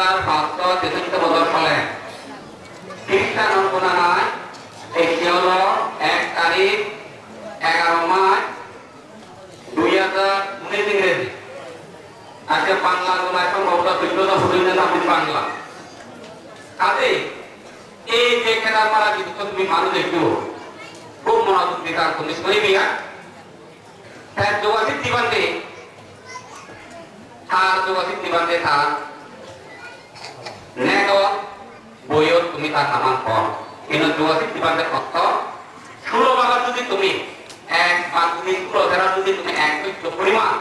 2563 বছর সালে খ্রিস্টান গণনায় এটি হলো 1 তারিখ 11 মাস 2019 ইংরেজি। আজকে বাংলা গণনায় সম্ভবত 14 বাংলা। কাজে এই যে কেদারপাড়া কিন্তু তুমি মানুষ একটু খুব মনোযোগ দিয়ে কাজ করতে শুনিবিয়া হ্যাঁ যোগাসিক দিবান্তে থার নেট বইও তুমি তার নামান কর কিন্তু যোগাসিক দিবান্তে অর্থ 16 বাগার যদি তুমি এক বা তুমি 16 ধারা যদি তুমি এক পরিমাণ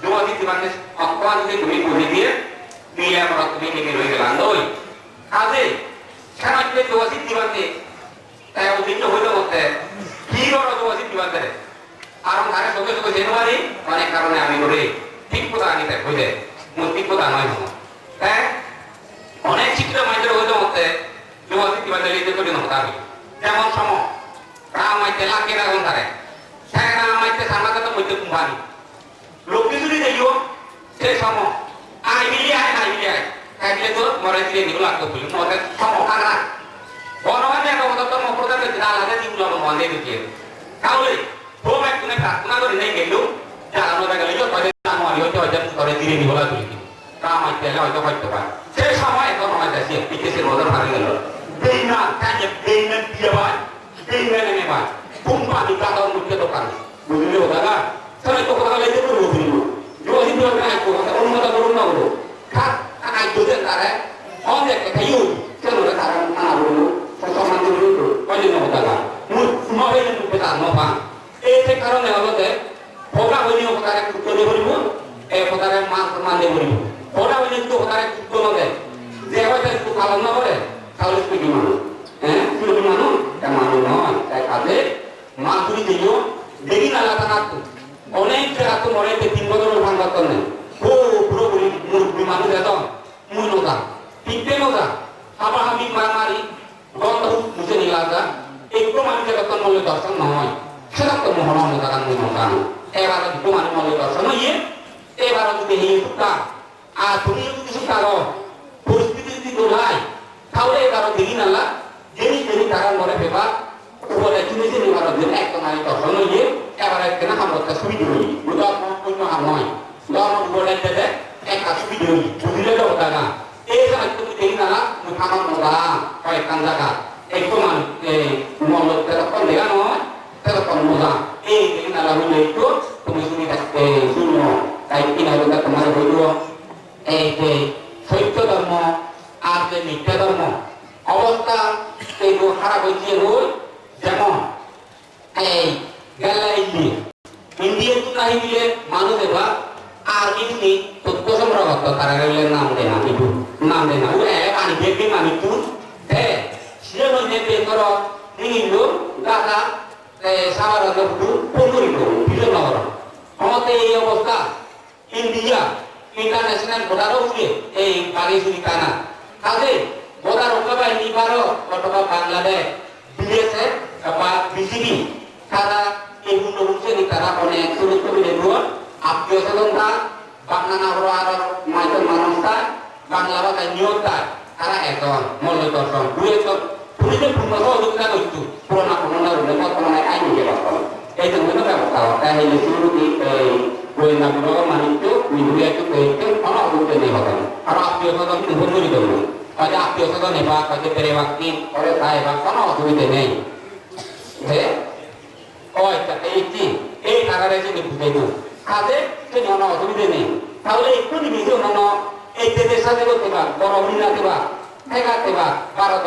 যোগাসিক দিবান্তে অর্থ যদি তুমি বুঝে দিয়ে নিয়ে আমরা তুমি নিয়ে রয়ে গেলাম ওই কাজে সারাজে যোগাসিক দিবান্তে তাই উদ্দিষ্ট হইতে বলতে কি বড় যোগাসিক দিবান্তে আর ধারে সঙ্গে সঙ্গে জানুয়ারি অনেক কারণে আমি করে ঠিক কথা আনিতে হইলে ঠিক কথা নয় হ্যাঁ অনেক শিক্ষিত মানুষের হইতে মধ্যে যোগাসিক দিবান্তে লিখতে করি নহতা আমি যেমন সম রাম আইতে লাগে না কোন ধারে হ্যাঁ রাম আইতে সামনে তো মধ্যে কুম্ভানি লোককে যদি দেখিও সে সম আই বিলি আয় খাইলে তো মরে দিয়ে নিগুলো লাগতো বলি মরে সম কানা বনবাদে একটা কথা তো মপ্রদান আলাদা দিগুলো মনে দিতে তাহলে খুব একটুনে প্রার্থনা করে নেই গেল জানানো গেল যে কয়দিন জানুয়ারি হইতে হয়তো করে দিয়ে নিগুলো তুলি রাম আইতে হয়তো হয়তো পারে সেই সময় এখন আমার দেশে বিদেশের মধ্যে ভালো গেল বেইনা কাজে বেইনা দিয়ে ভাই বেইনা নেমে ভাই কোম্পানি কাদার মুখে দোকান বুঝলি ও দাদা তাহলে তো কথা লেগে করবো বুঝলি যদি তুমি আই করো অন্যটা করুন না বলো খাত আই দুধের তারে অনেক খাইও কেন রে তারা না বলো সমান দিল কয়দিন ও দাদা নবে মুখে তার নবা এই কারণে হলো যে ভোগা হইনি ওখানে করে বলিব এই ওখানে মান দিয়ে বলিব ভোগা হইনি তো ওখানে কোনো দেয় যে হয়তো একটু পালন না করে তাহলে কি মানুষ হ্যাঁ কি মানুষ তা মানুষ নয় তাই কাজে মাছুরি দিও দেখি না লাগা না অনেক জায়গা তো মরে 3 বছরের ভাঙা করলে ও পুরোপুরি মুরব্বী মানুষ একদম মুই নদা পিঠে নদা আবার আমি মারি গন্ধ মুছে নিয়ে লাগা একটু মানুষের কত মূল্য দর্শন নয় সেটা তো মহরম দাঁড়ান মহরম এবার দুটো মানুষ মূল্য দর্শন হইয়ে এবার যদি এই সুখা আর তুমি যদি সুখা পরিস্থিতি যদি দোলাই তাহলে এবার দেখি না জিনিস যদি তারা মরে পেপার উপরে জিনিস এবার একটা মানুষ দর্শন হইয়ে এবার একটা আমরা সুবিধা হই অন্য হার নয় ধর্ম উপরে একটা সুবিধা হই বুঝলে তো ওটা না এই সময় তুমি দেখি না খামার মজা কয়েকখান জায়গা একটু মানুষ মূল্য তেরকম দেখা নয় তেরকম মজা এই দেখি না হইলে একটু তুমি শুনি শূন্য তাই কিনা হলে তোমার হইল এই যে সত্য ধর্ম আর যে মিথ্যা ধর্ম অবস্থা এই খারাপ হয়েছে হই যেমন এই গেলা ইন্ডিয়া তো নাহি দিলে মানুষ এবার আর ইন্দি তথ্য সংগ্রহ করতো তারা নাম দেয় না কিন্তু নাম দেয় না ও এক আনি দেখবি আমি তুই হ্যাঁ সে মধ্যে বেতর নিল দাদা সারা দুটো পরিত বিজয় নগর আমাদের এই অবস্থা ইন্ডিয়া ইন্টারন্যাশনাল বর্ডারও উঠে এই পাকিস্তানি কানা কাজে বর্ডার রক্ষা বাহিনী বারো অথবা বাংলাদেশ বিএসএফ বা বিজিবি তারা এগুলো হচ্ছে তারা অনেক ছোট ছোট লেগুন আত্মীয় স্বজনতা বাংলা নাগর আর মাইকেল মানুষটা বাংলা ভাষায় নিয়োগটা তারা এখন মূল্য দর্শন দুয়েকজন পুলিশের পূর্ণ সহযোগিতা করতো পুরোনা পুরোনা রুলে বর্তমানে আইনি ব্যবস্থা এই জন্য ব্যবস্থা তাই হলে শুরুটি গোয়েন্দা বিভাগ মানিত্য নিভুয়াকে কয়েকজন অনবরত নেই হতেন আর আত্মীয় স্বজন নিভর করি দেবো কাজে আত্মীয় স্বজন এবার কাজে পেরে বাকি পরে তাই এবার কোনো অসুবিধা নেই এই টাকাটা যে বুঝাইব কাজে সে কোনো অসুবিধা নেই তাহলে একটু নিবেছে অন্যান্য এই দেশের সাথে করতে পার বড় হরিণা দেবা ঠেকাতে বা ভারত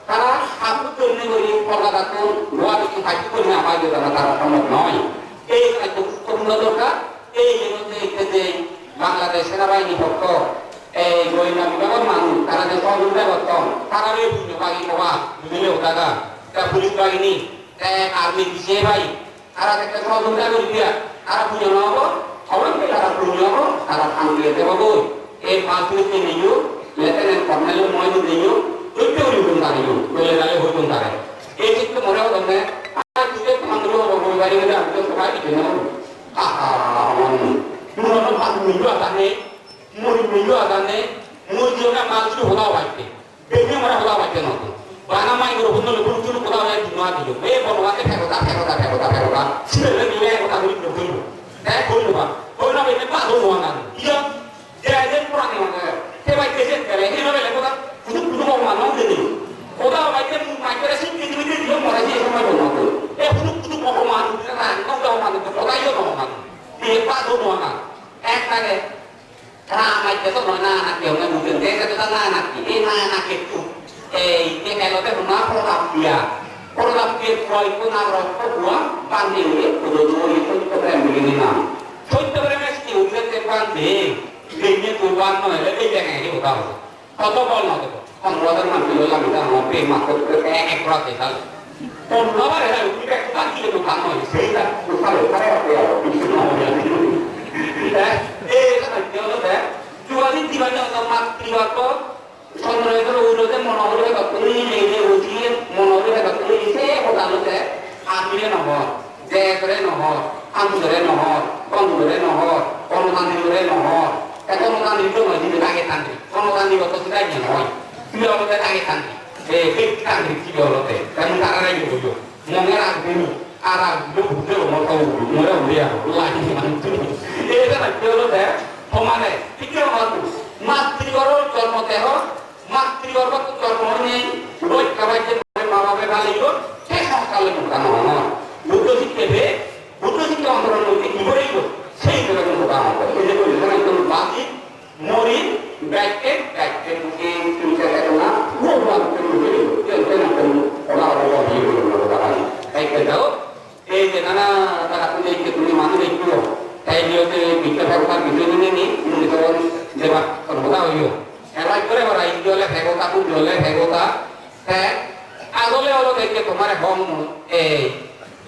তারা সাপুর তৈরি করি কলকাতা তো গোয়া থেকে ফাইটি করি না পাইবে তারা সম্ভব নয় এই গুরুত্বপূর্ণ দরকার এই যে বাংলাদেশ সেনাবাহিনী পক্ষ এই গোয়েন্দা বিভাগের মানুষ তারা যে সহযোগিতা করত তারা বাকি বাবা বুঝলে টাকা পুলিশ বাহিনী আর্মি দিছে ভাই তারা একটা সহযোগিতা করে দিয়া তারা পুজো নহব অবশ্যই তারা পুজো হবো তারা ফান দিয়ে দেবো এই মাছগুলিতে নিও লেফটেন্যান্ট কর্নেলের ময়দু দিও দুটো হইতুন দাঁড়িয়ে বলে দাঁড়িয়ে হইতুন দাঁড়ায় এই চিত্র মনে হতো না আর দুটো মানুষ বাড়ি গেলে আমি তো সবাই কিছু নেব আহা মনে ভাত মিলু আদানে মুড়ি মিলু আদানে মুজিওনা মালসু হলাও বাইতে বেনি মরা হলাও বাইতে নতো বানা মাই গরো বন্ধু গুরুচুর কোলা হয় দুনা দিলো এ বনওয়াতে ফেরোতা ছেলে দিলে কথা বলি কইলো তাই কইলো বা কইলো বেনে পা হলো না ইয়া যে আইদের পুরানি মানে তে বাইতে যে করে হিরো বেলে কথা কুদু কুদু মানো দেনি ওদা বাইতে মাই করে সিন দিদি দিও মরা যে সময় বলো এ কুদু কুদু মান না নতো মান তো ওদাইও ন মান এ পা হলো না এক লাগে ramai itu mana anak yang mungkin dia itu kan anak ini anak itu ini kalau dia rumah produk dia kau itu naruh buah pandai itu dulu itu keren begini nam so itu berarti udah terpandai ini tuan no itu jangan itu tahu atau kalau no itu kalau ada orang bilang kita ngopi masuk ke ekor kita kalau apa ya kita kan itu kan no sehingga kalau saya ya itu no ya jualin tiba-tiba sama tiba-tiba sonore itu udah monore katuli ini ujian monore katuli ini hotel itu akhirnya nomor jekre nomor anjure nomor konjure nomor konutanjure nomor konutan itu masih kaget tadi konutan itu tuh sudah nyoy dia udah kaget tadi kita nih dia udah kan karena itu tuh mau ngerah dulu arah dulu mau tahu mau dia lagi mantu ini kan dia udah সমানে ঠিকই মাতু মাতৃগর্ভ জন্ম দেহ মাতৃগর্ভ জন্ম নেই রোজ খাবাইতে মা বাবা গালিব সে সংস্কারে মোটানো হয় বুদ্ধ শিক্ষা অন্তরণ মধ্যে কি করিব সেই ধরনের মোটানো হয় এই যে বলছেন কোন বাজি মরি ব্যাকে মুখে চুলকে না খুব ভালো করে ওরা ওরা ভিড় করে তাই দাও এই যে নানা তারা তুমি মানুষ একটু তাই নিয়তে বিজ্ঞাপন ভিডিও নি মনিটর দেবা সর্বদা হইও এলাই করে ওরা ইজলে ফেগোতা কু জলে ফেগোতা হ্যাঁ আগলে হলো দেখে তোমার হম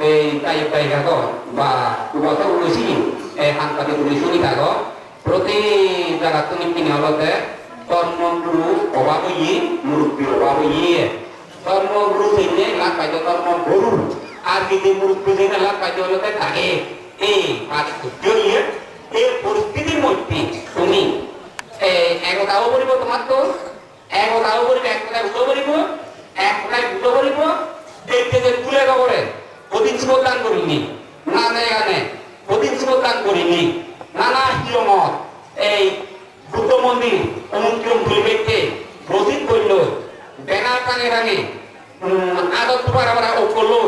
এই তাই গাগো বা বছর উড়েছি হানপাতি উড়েছি গাগো প্রতি জায়গা তুমি কিনে হলতে কর্মগুরু অভাব হইয়ে মুরব্বী অভাব হইয়ে কর্মগুরু থেকে লাভ পাইতে কর্ম গরু আর যদি মুরব্বী থেকে লাভ পাইতে হলতে থাকে এই জড়িয়ে এই পরিস্থিতির মধ্যে তুমি একতাও করিব তোমার তো একতাও করিবে এক কথায় উঠো করিব এক কথায় উঠো করিব দেখতে যে তুলে খবরে প্রতিশ্রুতি দান করিনি না জায়গানে প্রতিশ্রুতি দান করিনি নানা হিরমত এই বুদ্ধ মন্দির অনুক্রম পরিবেশকে রচিত করল ব্যানার টাঙে টাঙে আদত পারা ও করলো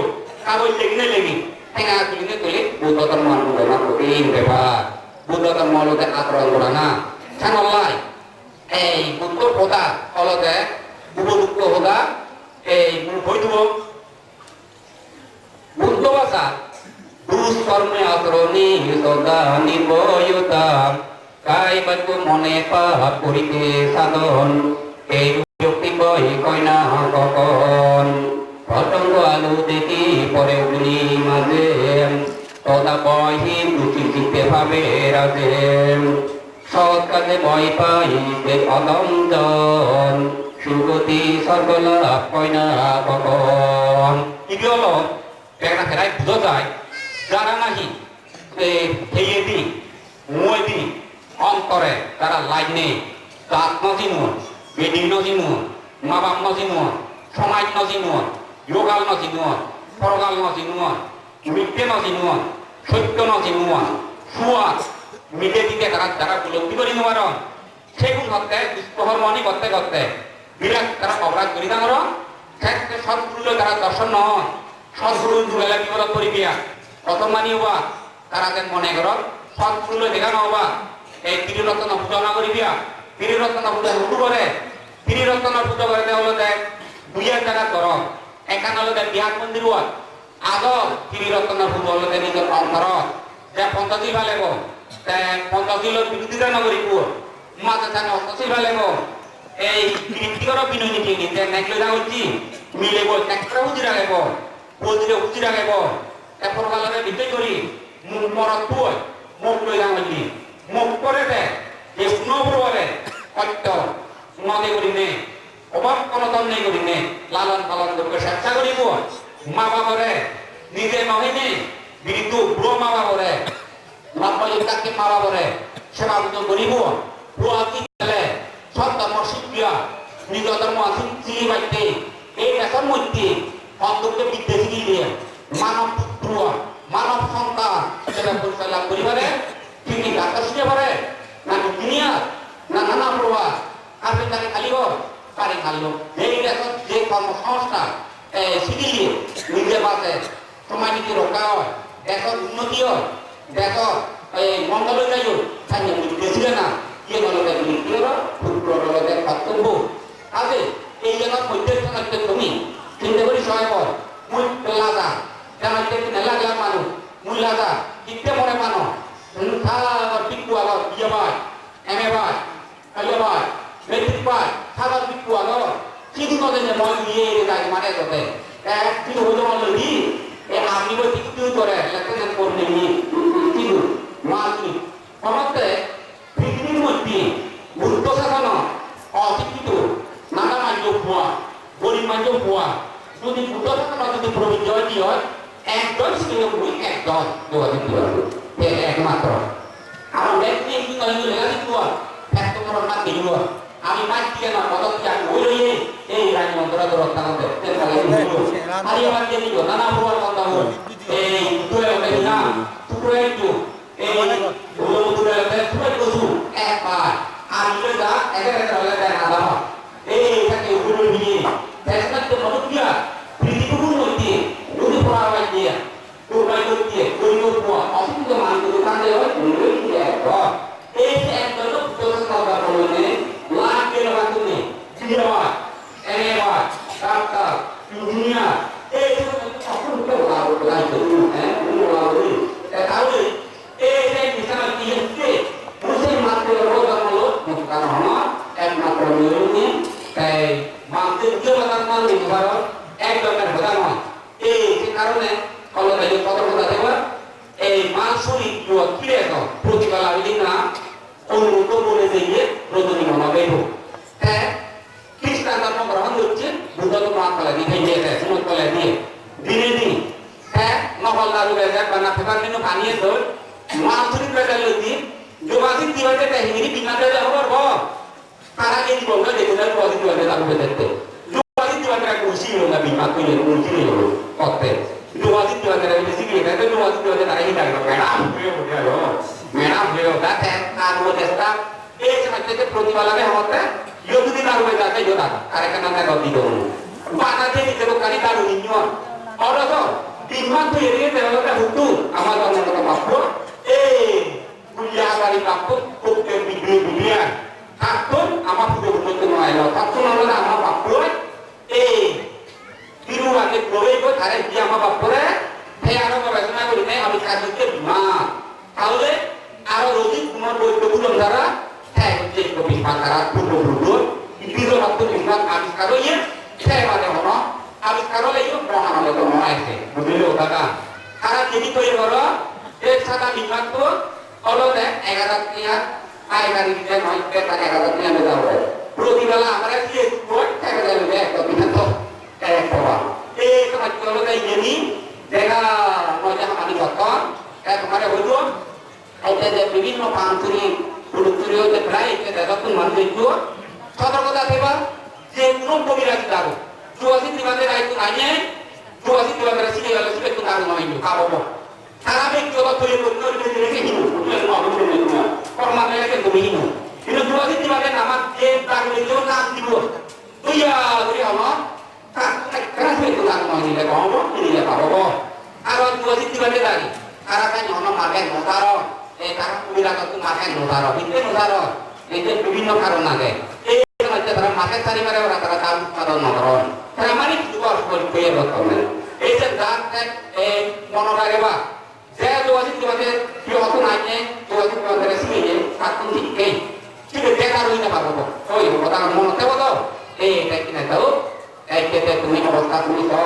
কাগজ লেগে tengah tulisnya tulis butuh teman bukan protein bebas butuh teman lo teh aturan kurana channel lain butuh kota kalau teh butuh kota butuh bahasa dus korme atroni soda niboyuta kai batu monepa purike sadon yukti boy koina kokon পতঙ্গ আলু দেখি পরে উনি মাঝে তদা বহিন রুচি চিত্তে ভাবে রাজে সৎ কাজে ভয় পাইতে অদমজন সুগতি স্বর্গলাভ কইনা কখন কি হলো একটা ফেরাই বুঝা যায় যারা নাকি খেয়ে দি মুয়ে দি অন্তরে তারা লাইনে দাঁত নজিমুন বেদিন নজিমুন মা বাপ নজিমুন সমাজ নজিমুন yogal no sinuan, porogal no sinuan, mikke no sinuan, সত্য no sinuan, suat, মিলে দিকে তারা উপলব্ধি করে নেওয়ার সেগুন করতে দুষ্কর্মণি করতে বিরাট তারা অপরাধ করি তাঙ্গর ক্ষেত্রে সৎগুলো তারা দর্শন নন সৎগুলো জুড়ে বিপদ করিবিয়া কত মানি হবা তারা যেন মনে কর সৎগুলো দেখানো হবা এই ত্রিরত্ন পূজা না করিবিয়া ত্রিরত্ন পূজা শুরু করে ত্রিরত্ন পূজা করে হলো দেখ দুইয়ের জায়গা কর এখানে হলো দেখ বিহার মন্দির হওয়া আদর ত্রিরত্ন পূজা হলো দেখ নিজের অন্তর যে পঞ্চাশি ভালে গো পঞ্চাশির বিরোধিতা নগরী পুর মাঝে জানে অষ্টশী ভালে গো এই ব্যক্তিগত বিনয়ী নীতি যে নেকলে যা হচ্ছি মিলে বল একটা উজি রাখব বলতে উজি রাখব এরপর কালরে বিতই করি মুখ মরত পুয় মুখ লই যা হচ্ছি মুখ করে দে যে শুনো বলে সত্য নদী করি নে অভাব কোনতন নেই করি নে লালন পালন করবে চেষ্টা করিব মা বাবরে নিজে নহে নে বিরুদ্ধ বুড়ো মা বাবরে লাম্বালিকাকে মা বাবরে সেবা বুঝো করিব বুড়ো কি গেলে সব ধর্ম নিজ ধর্ম আছে চিনি বাইতে এই দেশের মধ্যে অন্তত বিদ্বেষী দিয়ে মানব পুত্র মানব সন্তান সেটা পরিচালনা করিবারে ঠিকই ডাক্তার শিখে পারে না ইঞ্জিনিয়ার না নানা প্রভাব আপনি তাকে খালিব পারে খালিব এই দেশের যে কর্মসংস্থান শিখিয়ে নিজে বাসে সময় নীতি রক্ষা হয় দেশের উন্নতি হয় দেশের মঙ্গল যাই হোক তাই বিদ্বেষীরা না ইয়ে দলতে পুত্র কর্তব্য আছে এই জায়গার মধ্যে তুমি চিন্তা করি সহায় কর মুই লাজা jangan kita kenal lagi manu mulaga kita more mano entah pikku agak dia bay eme bay kaya bay metik bay sabar pikku agak kidu kau ni mau ye lagi mana tu teh kidu hojo mau lagi ami boleh kidu tu re lepas kau ni kidu mati kamu teh pikir mati butuh sana oh kidu nana maju buah boli maju buah যদি বুদ্ধ থাকা যদি প্রবৃত্তি হয় কি হয় একদম সিংহপুরি একদম যোগাযোগ একমাত্র আমার ব্যক্তি কি করে লেখা দিতে হয় এত বড় না দিল আমি মাছ দিয়ে না পদক দিয়ে ওই রইয়ে এই রানী মন্ত্র ধর তাহলে আরে আমার দিয়ে দিল নানা প্রকার কথা হল এই তুই ওটা না তুই একটু এই ওলো তুই ওটা তুই কসু একবার আর ইলে দা একেবারে হলে দেয় না দাও এই এটাকে ওলো নিয়ে ফেসনা তো মত দিয়া পৃথিবীর মধ্যে যদি পড়া হয় দিয়া তোমরা দিয়ে কইও পোয়া অসুবিধা মান তো কান্দে হয় ওই দিয়ে এই যে একদম প্রসেস করা বলনে লাগে না তুমি জিরা এনেবা কাটা দুনিয়া এই যে অসুবিধা লাগে হ্যাঁ লাগে তাহলে এই যে বিশাল কি হচ্ছে মুসলিম মাত্র রোজন হলো কারণ একমাত্র নিয়মে তাই মানতে জবাব না নিবার একদমের কথা নয় এই কারণে kalau dari kota-kota dewa masuk itu kira tu protikala ini na untuk boleh jadi produk mana beru Kristen dalam berapa tu bukan tu mak lagi dia semua lagi ini novel lalu beres karena pekan ini kani itu masuk itu lagi juga sih tiba tiba ini bina ada apa karena ini bukan dia sudah kuasi tu ada lalu beres juga sih tiba tiba kursi orang bina tu yang kursi itu kote dua sih tuh ada di sini, tapi dua sih tuh ada lagi dah, merah beliau, dah aku testa, semacam itu protibalanya hotel, yo tuh di dalam beda aja yo dah, karena kan ada roti dulu, mana dia di dalam kali dalu ini orang tuh, iman tuh ini dalam ada hukum, amal orang orang mampu, kuliah kali mampu, kuliah biblian, takun, amal butuh butuh tuh mailo, takun orang amal mampu, biru lagi proyek itu hari dia apa apa orang berbeza kali ini kami kasih ke bima kalau orang roti cuma dua bulan darah jadi kopi pakaran bulan biru waktu bima habis karo ya ada orang habis karo lagi orang ada orang itu begitu kakak karena jadi kau yang orang satu bima tu kalau deh 11 tiap air kali kita naik ke 11 tiap ada orang roti bala mereka sih buat saya kata lebih kopi tu semacam kalau kayak gini, jika wajah kami kotor, kemarin betul, ada begini mau pangkuri, produksi itu berai, kita pun mandu itu, kotor kotor apa? Jenung kopi lagi tahu, dua sih di mana itu nanya, dua sih di mana sini kalau sih itu tahu nama itu, apa? Karena begitu kalau tuh itu ini mau itu, formatnya lagi itu begini, itu dua sih di mana nama jenang itu nanti dua, tuh ya, tuh apa? Kerana itu kan mau ini lepas ini lepas apa? Awan dua sih tiba tiba lagi. Karena kan orang makan notaro, karena kuliah itu makan notaro, itu notaro, itu begini karena ke. Macam cara makan sari mereka orang cara tahu kalau notaro. Karena mana itu harus berpikir betul. Jangan kan monorail apa? Saya dua sih tiba tiba dia waktu nanya, dua sih tiba tiba sini, satu tiket. Sudah dia taruh ini apa apa? Oh iya, kata monorail betul. Kayak kita tahu. Kita তুমি অবস্থা তুমি তো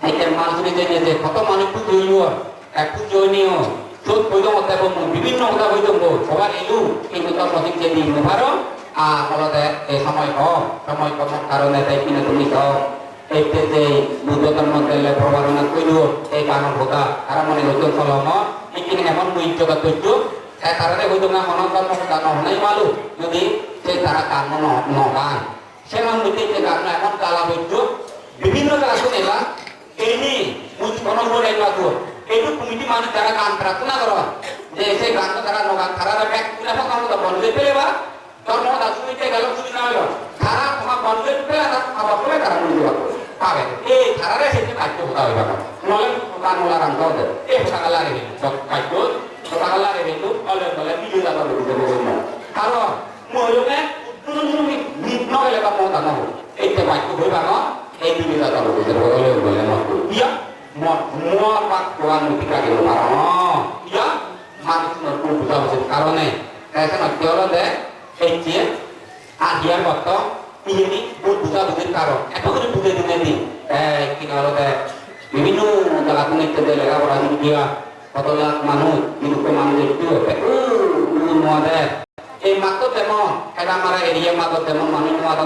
এটার মানুষ যে কত মানুষ জড়িয়ে একটু জড়িয়ে চোখ বৈধ মধ্যে বিভিন্ন কথা বৈধ সবার এলু কিন্তু তো সঠিক যে দিন পারো আর ফলতে এই সময় কম কারণে তাই কিনা তুমি তো এইতে যে বুদ্ধ ধর্ম তেলে প্রবারণা কইল এই কারণ হোতা আর মনে নতুন ফলম এইখানে এমন মুখ্যতা তৈরি সেই কারণে হইতো না মন কর্ম হোতা নহলেই মালু যদি সেই তারা কাম নগান সেমান মধ্যে যে গান এখন কালা বৈদ্য বিভিন্ন জায়গা শুনেলা ini muji kono boleh lagu itu komiti mana cara kan pratuna karo je se gan cara no gan cara bek pura apa kamu tak boleh pele ba tor no da suite galo suite na lo cara kama boleh pele ta apa boleh cara muji ba abe cara re se ta ko ta ba nole kan mola ran ko de ta kala re to ka ko to kala re tu ole ole video da ba de karo mo yo ne dulu ni no le ba mo ta no ite ba ko ba no itu kita tahu boleh boleh mampu iya mau pakuan kita gitu iya manusia mampu bisa masuk karena saya nak jual deh kecil akhir waktu ini bisa masuk karo apa kau bisa nanti kita deh বিভিন্ন জায়গা থেকে দে লাগা পড়া দিয়া কত লাখ মানুষ কিন্তু মানুষ একটু মদে এই মাত্র তেমন এটা আমার এরিয়া মাত্র তেমন মানুষ মাত্র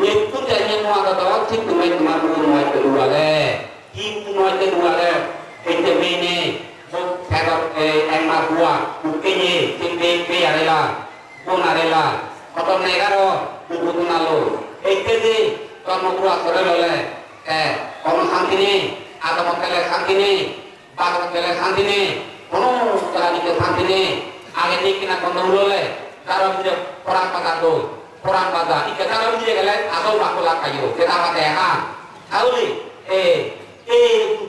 itu jadinya mau ada tahu sih cuma mau kedua le, itu mau kedua le, itu ini, kalau emak gua, buktinya, sini adalah, pun adalah, kalau negara, bukan lalu, itu sih, kalau gua sore le, kalau santini, atau motel santini, atau motel santini, kalau cara itu santini, agak dikit nak kontrol le, kalau dia perang patah Quran baca, ikan kalau dia kalau atau makulah kayu, kita pakai auli,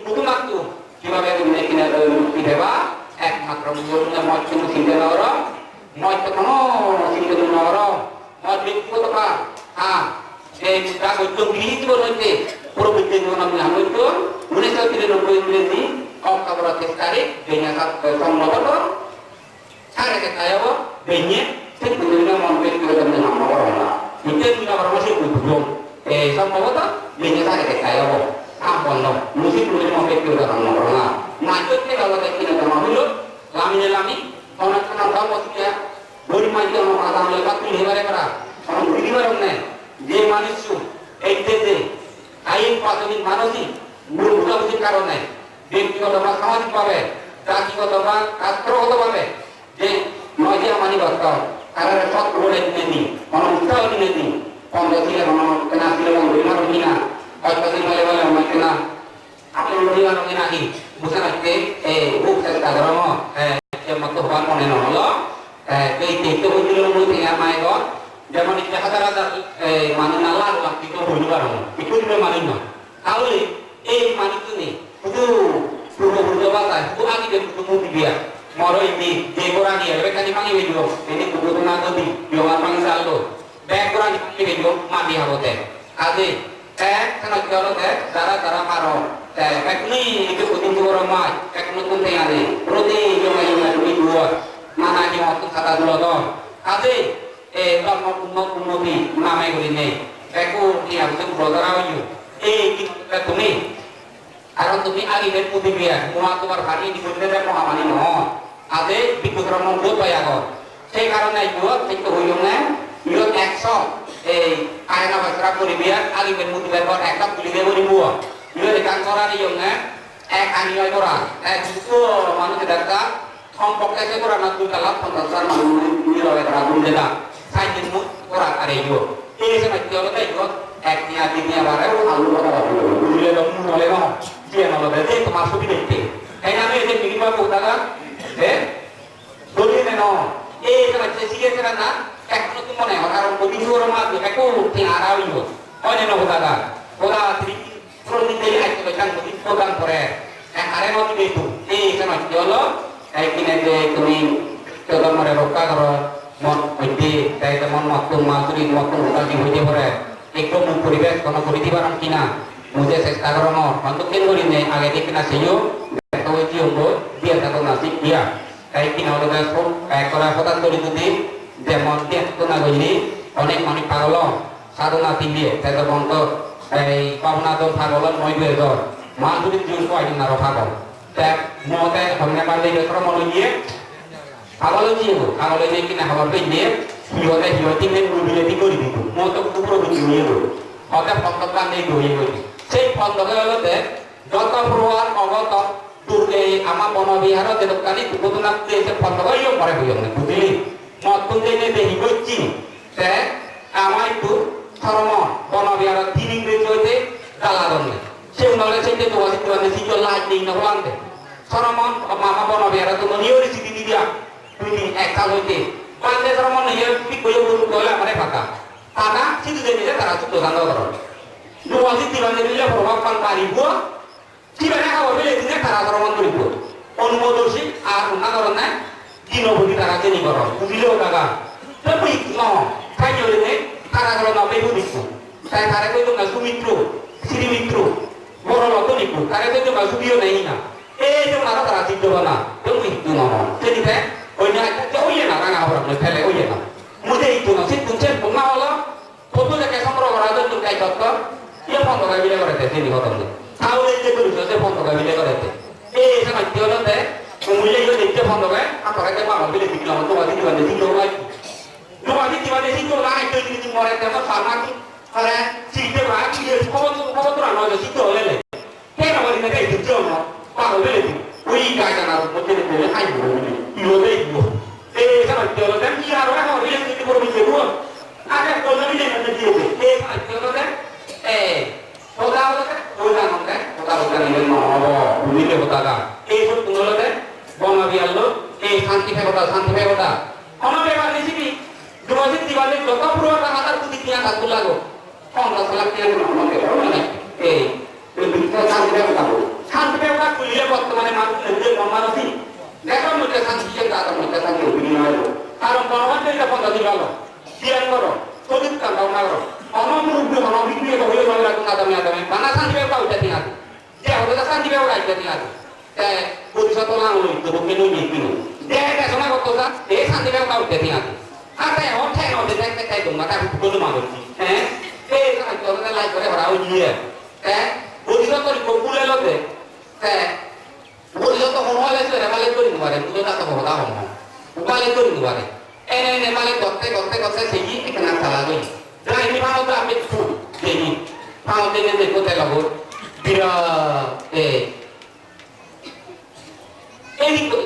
bukan waktu, cuma begitu mungkin ada tidak makro mungkin mau cuma sinten orang, mau cuma sinten orang, mau beli foto apa, kita ujung diri itu berarti, perbedaan orang yang itu, Indonesia tidak nombor Indonesia, kau kabar tarik, dengan satu sama orang, cara kita ya, dengan sebenarnya mungkin kita dengan orang lah. Kita punya orang masih belum. Sama apa? Dengan saya kayak apa? Apa no? Mesti punya mungkin kita dengan orang lah. Maksudnya kalau kita dengan orang lami, orang kenal tahu maksudnya. Beri macam orang orang lepas tu lebar lebar. Orang beri orang ni. Dia manusia. Itu kain pasal manusia. Belum bukan mesti karena. Dia juga orang sama di bawah. Tak juga orang astro atau bawah. Dia macam mana bakal? Karena resort boleh ini, orang tahu ini, orang sila orang kena sila orang beriman orang ina, orang sila orang orang kena apa yang beriman orang ina ini, bukan lagi bukan sekadar orang, cuma tuhan orang yang Allah, itu itu orang yang mai kok, zaman itu ada mana nalar lah itu orang, itu juga mana, kalau mana itu nih, itu suruh bahasa, itu lagi dia bertemu dia. Moro ini, dekoran dia, mereka dipanggil video. Ini kebutuhan tadi, jangan panggil saldo. Dekoran dipanggil video, mati harote. Adi, karena kalau cara maro, ini itu penting orang mai, ini penting ada. Roti jangan duit dua, mana yang waktu kata dulu toh. Adi, kalau mau nama ini, aku ni aku tu brother awak kita tumi. Karena tumi lagi berputih biar, mau tu berhari di bunda dan mau hamani mau. Ade bikin kerana buat bayar kau. Saya karena itu, itu huyungnya, itu ekso, ayana basra pun biar, lagi bermutu berbuat ekso, beli dia boleh buat. Itu di kantoran ni huyungnya, anilai orang, itu mana tidak tak, kompoknya saya kurang nanti kalau pentasar malu ni lawat ragu tidak. Saya jemput orang ada itu. Ini saya jual itu, eknya baru, alu baru, beli dong mulai dong. Dia kalau berarti termasuk ini. Karena ni saya pikir apa kan? Boleh neno. Kalau cecik kerana, kalau tu mana orang politik orang macam, kalau tiada orang itu, oh neno kita, kita terus ini aja macam politik program korek. Ada orang itu, sama jualan, kini ada kami kita mereka kalau mau beli, saya teman waktu bukan di beli korek. Ikut memperibat kalau politik barang kina, mungkin saya sekarang mau, untuk ini agak dikena sejuk. Tahu itu dia tak tahu nasib dia. Kayak kita orang pun kayak kalau kita tulis itu demon dia tu nak ini orang mana parolong satu nanti dia. Saya tu contoh kau nak tu parolong mau itu itu. Malu itu jual kau ini naruh parolong. Tapi mau teh hamnya balik itu orang mau dia. Parolong dia kita hamil dia. Hiwat ini berbeda tiga itu. Mau tu pura begini itu. Ada pengetahuan itu itu. Saya pengetahuan itu deh. Dokter peruan orang Turki ama bono bihara dedok kali kebetulan nanti sepotong ayo mereka yang putih. Mau tuntai ni deh hibocin. Ama itu cara tarak tu dosan orang. Dua sih tiba tiba berubah pangkari buah. Tiba tiba awal beli ini tarak orang tu buah. Onmodosi aruna orang na dino budi tarak ni orang. Budi orang. Tapi no, kayu ini tarak orang apa itu diku. Saya tarak itu nggak sumitro, siri mitro. Borong itu diku. Tarak itu nggak subio naik na. Itu mana tarak itu mana? Itu itu no. Jadi teh, oh iya na orang orang ni tele oh iya na. Muda itu no, sih tuncen bunga Allah. Foto nya kayak sama orang ada tu kayak dokter. Dia foto kayak bila korete sini kotor tu. Tahu dia tu tu foto kayak bila korete. Sama dia orang teh, kemudian itu dia foto kayak apa kayak apa bila dibilang tu masih di sini lagi. Tu masih di sini lagi tu di orang teh apa sama tu. Ada sih dia lagi dia foto tu orang ada situ lele. Kayak apa dia kayak itu no. Pak bila tu. Wih kayak mana tu macam ni ayo ni. Iyo deh iyo. Sama dia orang teh dia orang dia itu baru bisa buat. Ada kalau ni dia nanti dia. Sama dia orang teh. Kota apa kan? Kota mana kan? Kota ni mana? Bumi le kota kan? Itu tunggu le. Bama biar lo. Santi pe kota. Kau nak bela di sini. Dua sini tiba le. Kota pura tak ada tu tiada satu lagu. Kau nak selak tiada mana bela? Lebih santi pe kota. Santi pe kota kuliah waktu mana mahu lebih mana sih? Dekam muda santi yang tak ada muda santi begini aja. Kalau kawan dia dapat dari kalau. Siang koro. Sulit kan kau nak. Orang murubah orang bikin itu boleh orang lakukan ada. Mana santi bewa udah tinggal. Dia udah santi bewa udah tinggal. Buat satu orang itu bukan itu. Dia ada semua waktu ça, santi bewa udah tinggal. Ada yang orang udah kayak itu mata bukan malu. Sama orang lain orang orang uji. Buat satu orang populer loh deh. Buat satu orang lain orang malah itu orang itu tak tahu apa orang. Malah itu orang. Ini malah kote segi kena salah lagi. Nah ini mau tak ambil tu, ini mau dengan itu terlalu, bila ini tu,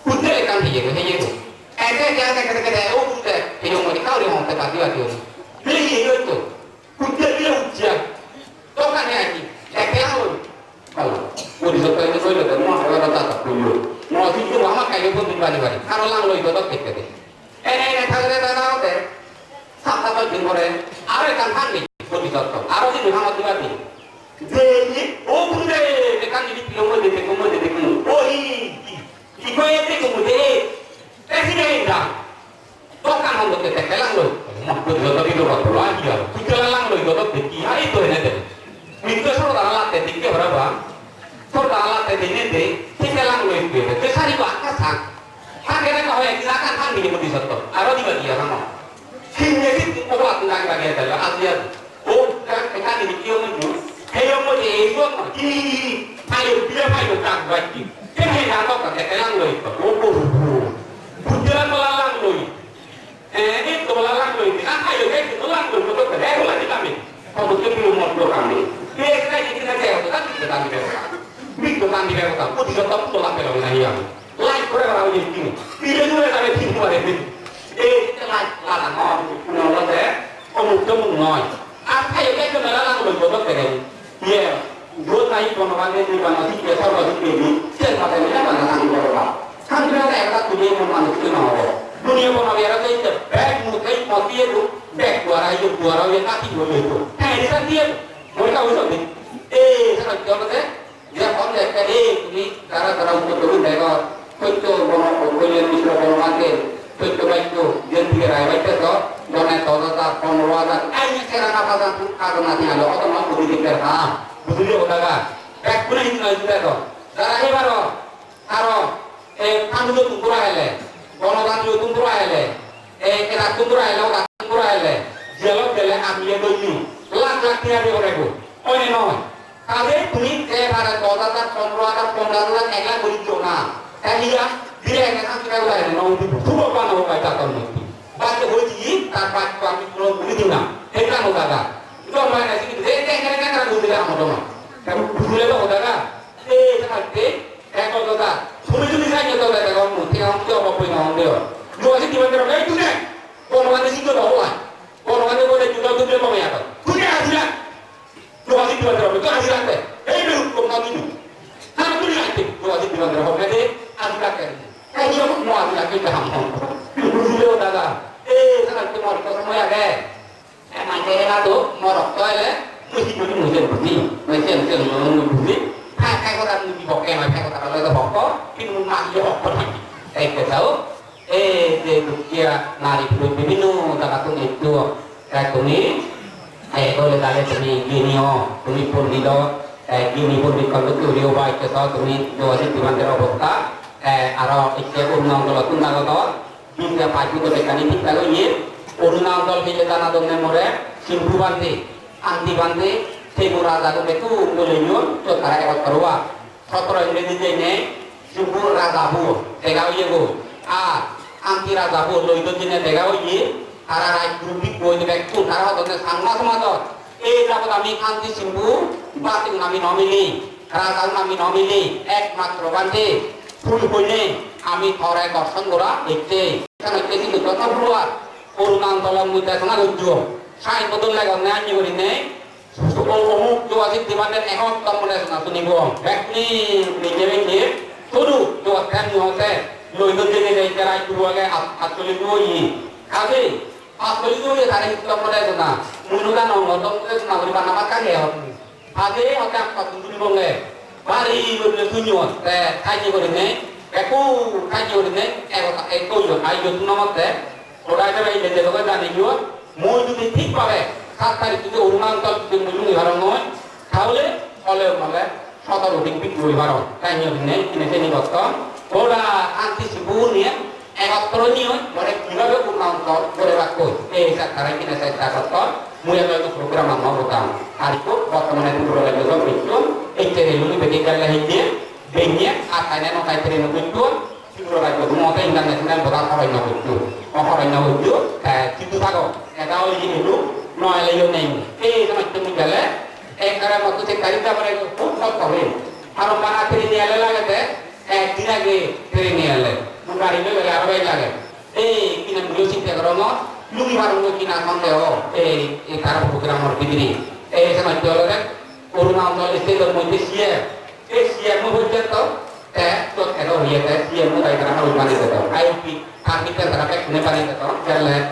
kuda kan dia tu, ada kata, oh kuda, hidung ni kau dia mau tempat dia tu, beli itu, kuda dia ujian, tu kan ni, kalau mau disokong itu boleh, mau orang tak perlu, mau situ mama kayu pun dibalik, kalau lang lo itu tak kita deh, ini tak ada. Sampai jenggoren, ada kan kami, boleh contoh. Ada sih Muhammad Nabi. Jadi, oh bunda, dekat ini pilih dekat. Oh ini kau yang dekat bunda, sini enggak. Tokan untuk dekat kelang loh. Maksud jodoh itu berapa lagi ya? Tiga kelang loh jodoh dekat. Hari itu ini deh. Itu saudara alat dekat berapa? Saudara alat dekat ini deh. Tiga kelang loh itu. Kesari bakas kan. Akhirnya kau yang silakan kan ini boleh contoh. Ada di bagian mana? Hingga itu orang tengah bagian dalam Asia. Oh, kan ini kau menjadi. Hei, mau jadi itu apa? Ayo tak bagi. Hei, apa kan? Kelang loh itu. Oh, bukan melalang loh. Itu melalang loh ini. Ayo itu melalang loh. Betul kan? Lagi kami. Kau betul belum mau kami. Kita kan kita di bawah. Begitu kan di bawah. Kau tidak tahu betul apa yang lain. Lain orang ini. Bila juga kami timur ini. Kita lalang orang. Menolak saya. Kamu menolak. Apa yang kita melalang loh? Betul kan? Ya. Dua kali pembangunan di mana sih biasa orang ini. Siapa yang mana sangat berapa? Sangat berapa yang tak punya manusia mau. Dunia pemawira itu baik mukai mati itu baik dua orang yang kaki boleh itu. Di sana dia mereka usah ni. Sangat jauh deh. Dia orang dia ini cara untuk dulu mereka betul orang bisa orang mati betul baik itu dia tidak baik itu. Jangan tahu tak pengeluaran. Ini sekarang apa yang nanti ada orang mau berpikir betul udah kan? Baik pun ini nggak juga tu. Darah ini baru, kamu tu tunggu aja. Kalau kamu tunggu aja, kita tunggu aja, orang tunggu aja. Jalan jalan ambil dulu. Lak tiada orang itu. Oh ini no. Kalau ini para kota pengeluaran enggak boleh cuma. Dia yang kan kita udah no itu. Semua orang mau baca kamu. Baca hoji, tanpa kami belum boleh cuma. Kita mau baca. Itu orang yang sini. Kan udah mau. Kamu boleh udah kan? Sampai kalau kita, semua saja tahu dah kamu. Tiang apa pun orang dia. Dua sih tiba tiba itu deh. Kalau ada sih tu dah orang. Kalau ada boleh juga tu dia mau ya kan? Kuda hasilan. Dua sih tiba tiba itu hasilan deh. Itu kau itu. Kalau tu nanti dua sih tiba tiba jadi hasilan kan? Dia mau hasilan kita ham. Boleh udah kan? Sangat cuma kita semua ya deh. Emang deh. rokok ele mesti jadi musim budi musim budi kai kota di bokeh kai kota kalau itu bokok ini masih bokok ke tahu de dukia nari bibinu takatun itu katuni boleh kali tuni gini tuni pun hido gini pun di kalau tu rio baik ke tahu tuni dua si timan terobota aro ikke unang kalau tu nak tahu bisa pagi tu dekat ini kalau ye unang kalau kita tanah tu memore simpu bandi anti bandi Ibu raja tu betu boleh nyur, tu cara ekor kerua. Sotro ini jenis simpu raja bu, tegau ye bu. Anti raja bu, lo itu jenis tegau ye. Cara rai grupik bu ini betu, cara tu sama sama tu. Dapat kami anti simpu, batin kami nomili, raja kami nomili, ek matro bandi. Pun punya, kami thorai korsan gora, itu. Karena itu itu contoh keluar. Urunan tolong muda sangat ujung. Saya betul lagi orang ni ini. Umum dua sih di mana ekor komunis natu nih buang, bekni ni tudu dua kan hote, lo itu jenis dari cara itu dua ke atuli dua ini, kali atuli dua ya dari komunis na, munukan orang orang itu na beri nama kan ya, kali hote apa tudu buang ke, bari beri tunjuk, kaji beri aku kaji beri ekor yo, ayo tu nama orang itu beri jadi orang dari yo, mau itu tik pakai. Kata itu urunan kalau dimulai barang noi, tahulah oleh malah satu orang pikir barang, kayaknya ini betul. Kalau anti sebuahnya, elektronik, mereka juga urunan kalau boleh laku. Sekarang ini saya betul, mulai itu program mau bukan. Hari itu waktu mana itu program itu, ini dulu bagi kalian ini, banyak akhirnya nak kaitan dengan itu, program itu mau ke internasional bukan orang yang itu, itu tahu, kalau ini dulu. Noel ayo neng, sama itu menjala, karena waktu sekali kita mereka pukul kawin, harus mana teri niaga lagi tidak ke teri niaga, mungkin itu lagi apa lagi, kita musik terono, lu baru mau kita konteo, karena program berbeda, sama itu lagi, urunan soal istilah mutisya, siapa mau berjatuh, tuh kalau dia siapa mau kayak kerana urusan itu, ayo kita terapkan nepal itu, jalan,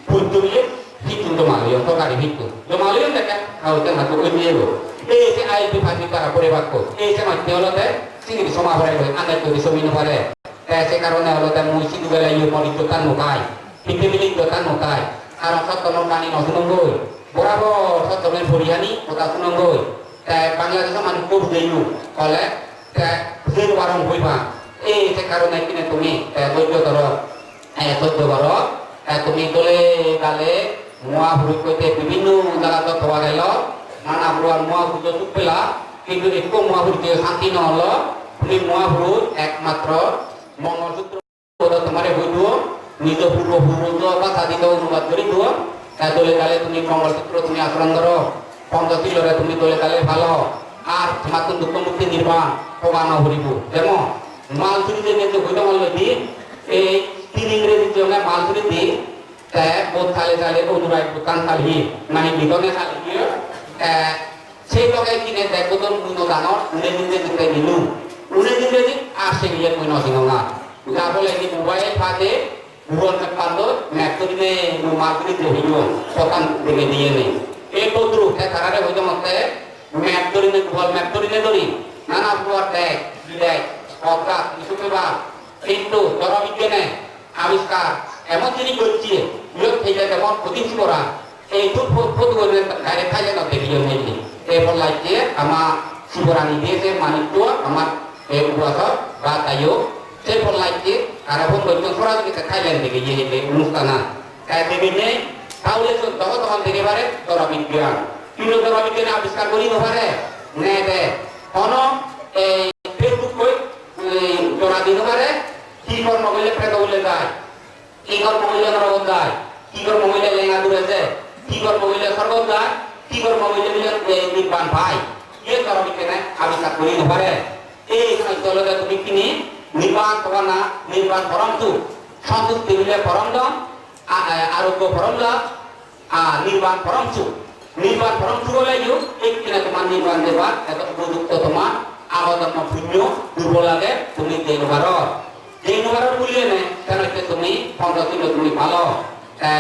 butuhnya itu Malaysia, tu kali itu. Malaysia dekat, kau tengah tu ini lo. Si ayat itu pasti cara boleh baku. Sama teolog sini semua boleh. Anda tu bisa minum boleh. Sekarang orang tu musik juga lagi mau dijutan mukai. Pilih jutan mukai. Arang satu nongkani nong sununggoy. Berapa satu nong puriani, kita sununggoy. Bangladesh mana pun deyu. Kalau zero warung buiba. Sekarang ini tu ni, tujuh toro, tujuh toro. Tumi boleh kale. Mua berikutnya bibinu dalam tu kawalela, mana buruan mua butuh supela, কিন্তু একো মহাপুরুষে শান্তি নহল তুমি মহাপুরুষ একমাত্র মঙ্গলসূত্র তোমার হইব নিজ পূর্বপুরুষ বা সাধিত অনুবাদ করে দিও দলে কালে তুমি মঙ্গলসূত্র তুমি আচরণ করো পঞ্চশীলরে তুমি দলে কালে ভালো আর তোমার দুঃখ মুক্তি নির্বাণ প্রমাণ হরিব যেমন মালচুরিতে নিতে হইতে বললো দি এই তিন ইংরেজি জন্য মালচুরি দি বোধ সালে সালে অনুরাগ দোকান সালি মানে বিতনে সালি সেই লগাই কিনে দেখো তোর মুনো দানর উনে দিনে দিতে নিলু উনে দিনে দিন আসে গিয়ে মুনো সিংহা যা বলে কি মোবাইল ফাতে বুবন কাপালো ম্যাকটরিনে মার্কেটে দেহিও সকান দেখে দিয়ে নেই এই বদ্রু তারারে হইতো মতে ম্যাকটরিনে বুবল ম্যাকটরিনে দরি নানা বুয়ার দেখ বিদায় অকা কিছু পেবা কিন্তু ধর্মবিজ্ঞানে আবিষ্কার এমন জিনিস করছে লোক থেকে যেমন প্রতিষ্ঠিত করা এই দুঃখ প্রতিবন্ধে ডাইরেক্ট খাই যেন দেখিও নেই এরপর লাগছে আমার শিবরানী দিয়েছে মানিক্য আমার এই উপাসক বা তাইও সেরপর লাগছে আর এখন বলছেন সরাসরি থাইল্যান্ড থেকে গিয়ে অনুষ্ঠানা দেখে নেই তাহলে তখন দেখে পারে ধর্মবিজ্ঞান কিন্তু ধর্মবিজ্ঞানে আবিষ্কার করি পারে নেটে কোন এই ফেসবুক কই জোড়া দিতে পারে কি কর্ম করলে প্রেত বলে যায় কি কর্ম করলে নরক যায় কি কর্ম করলে লেঙ্গা দূরে যায় কি কর্ম করলে স্বর্গ যায় কি কর্ম করলে নির্বাণ ভাই এই ধর্মবিজ্ঞানে আবিষ্কার করি পারে এই দলটা তুমি কিনি নির্বাণ তোমার না নির্বাণ পরমতু সন্তুষ্টি মিলে পরম দম আরোগ্য পরম লাভ নির্বাণ পরমচু নির্বাণ পরমচু বলে এই কিনা তোমার নির্বাণ দেবার এত উপযুক্ত তোমার আবদম পুণ্য দুর্বল লাগে তুমি দেনবার মূল্য নেই কেন তুমি 15 দিন তুমি ভালো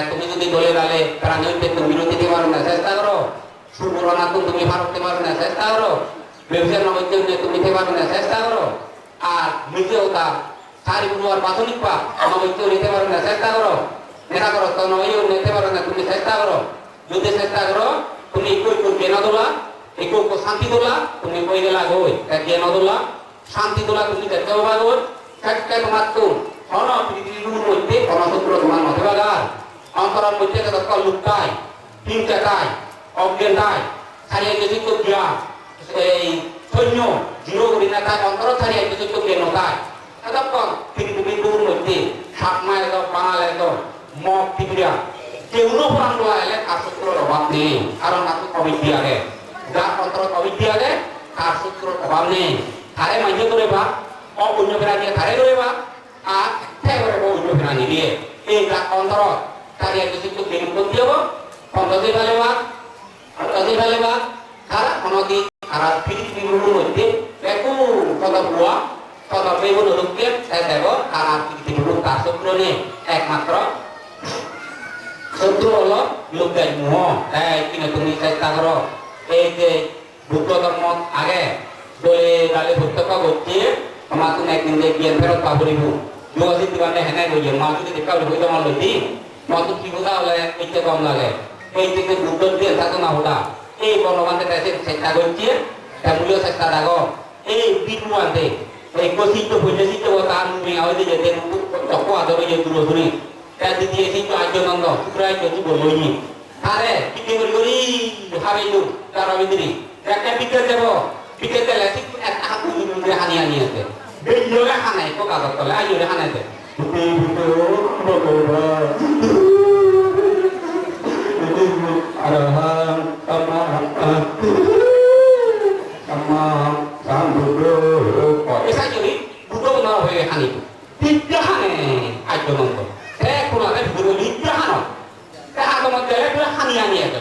তুমি যদি দলে দালে প্রাণী তুমি বিরতি দিতে পারো না চেষ্টা করো সুবর্ণা তুমি ভারতে পারো না চেষ্টা করো ব্যবসার নবীন তুমি দিতে পারো না চেষ্টা করো আর নিজেও তা সারি বুঝবার প্রাথমিক পা নবীন নিতে পারো না চেষ্টা করো নেতা করো তো নবীন নিতে পারো না তুমি চেষ্টা করো যদি চেষ্টা করো তুমি কই কই জ্ঞান দোলা এই কই শান্তি দোলা তুমি কই গেলা গই জ্ঞান দোলা শান্তি দোলা তুমি দেখতে পাবা গই একটা তোমার তো হন পৃথিবীর মধ্যে অনসূত্র তোমার মতে বাগার অন্তরের মধ্যে তত লুকায় চিন্তা তাই অজ্ঞান তাই ছাড়িয়ে গেছি তো জ্ঞান এই সৈন্য জিরো করি না তাই অন্তর ছাড়িয়ে গেছি তো জ্ঞান তাই তখন পৃথিবীর মধ্যে সাত মায়ের বাঙাল একদম মগ টিপিয়া কেউ প্রাণ এলে তার সূত্রের অভাব নেই কারণ তাকে অবিদ্যা আগে যার অন্তর অবিদ্যা আগে তার সূত্রের অভাব নেই তারে মাঝে করে বা অন্য ফেরা দিয়ে তারে করে বা আর একেবারে অন্য ফেরা নিয়ে এই যার অন্তর তার এক কিছু জ্ঞান করতে হবো পদ্ধতি ফেলে বা তারা অনদি সারা পৃথিবীর মধ্যে একু কত বুয়া কত বেগুন লোককে দেব আর পৃথিবীর তার সূত্র নেই একমাত্র শত্রু হলো লোকের মুহ তাই কিনা তুমি চেষ্টা করো এই যে বুদ্ধ ধর্ম আগে দলে ডালে ভুক্তকা করছে তোমার তুমি একদিন যে জ্ঞান ফেরত পাবলিব যোগাসী দিবানে হেনে গইয়ে মা যদি দেখা হইতো তোমার লইতি মত কি বোঝা হলে এইটা কম লাগে এই থেকে বুদ্ধ দিয়ে থাকো না হলা এই বনবান্ধে কাছে চেষ্টা করছে মূল্য চেষ্টা রাখো এই বিটুয়ান্তে এই কষিত পরিচিত তার মুভি আওয়াজে যেতে চক্র আদরে যে দূর ধরি দ্বিতীয় সিদ্ধ আর্যনন্দ শুক্রায় যদি বলবই আরে পিকে করি করি হাবেলু তার অবিদ্রি একটা পিকে দেব পিকে দিলে ঠিক একটা হাত হানি হানি আছে বেইলে হানাই তো কাগজ তলে আইলে হানাইতে আরহাম এসা যদি বুদ্ধ না হয়ে হানি তিনটা হানে আর্যনন্দ কোনালে বুড়ি জানো তা আগমত গেলে পুরো হানি হানি আছে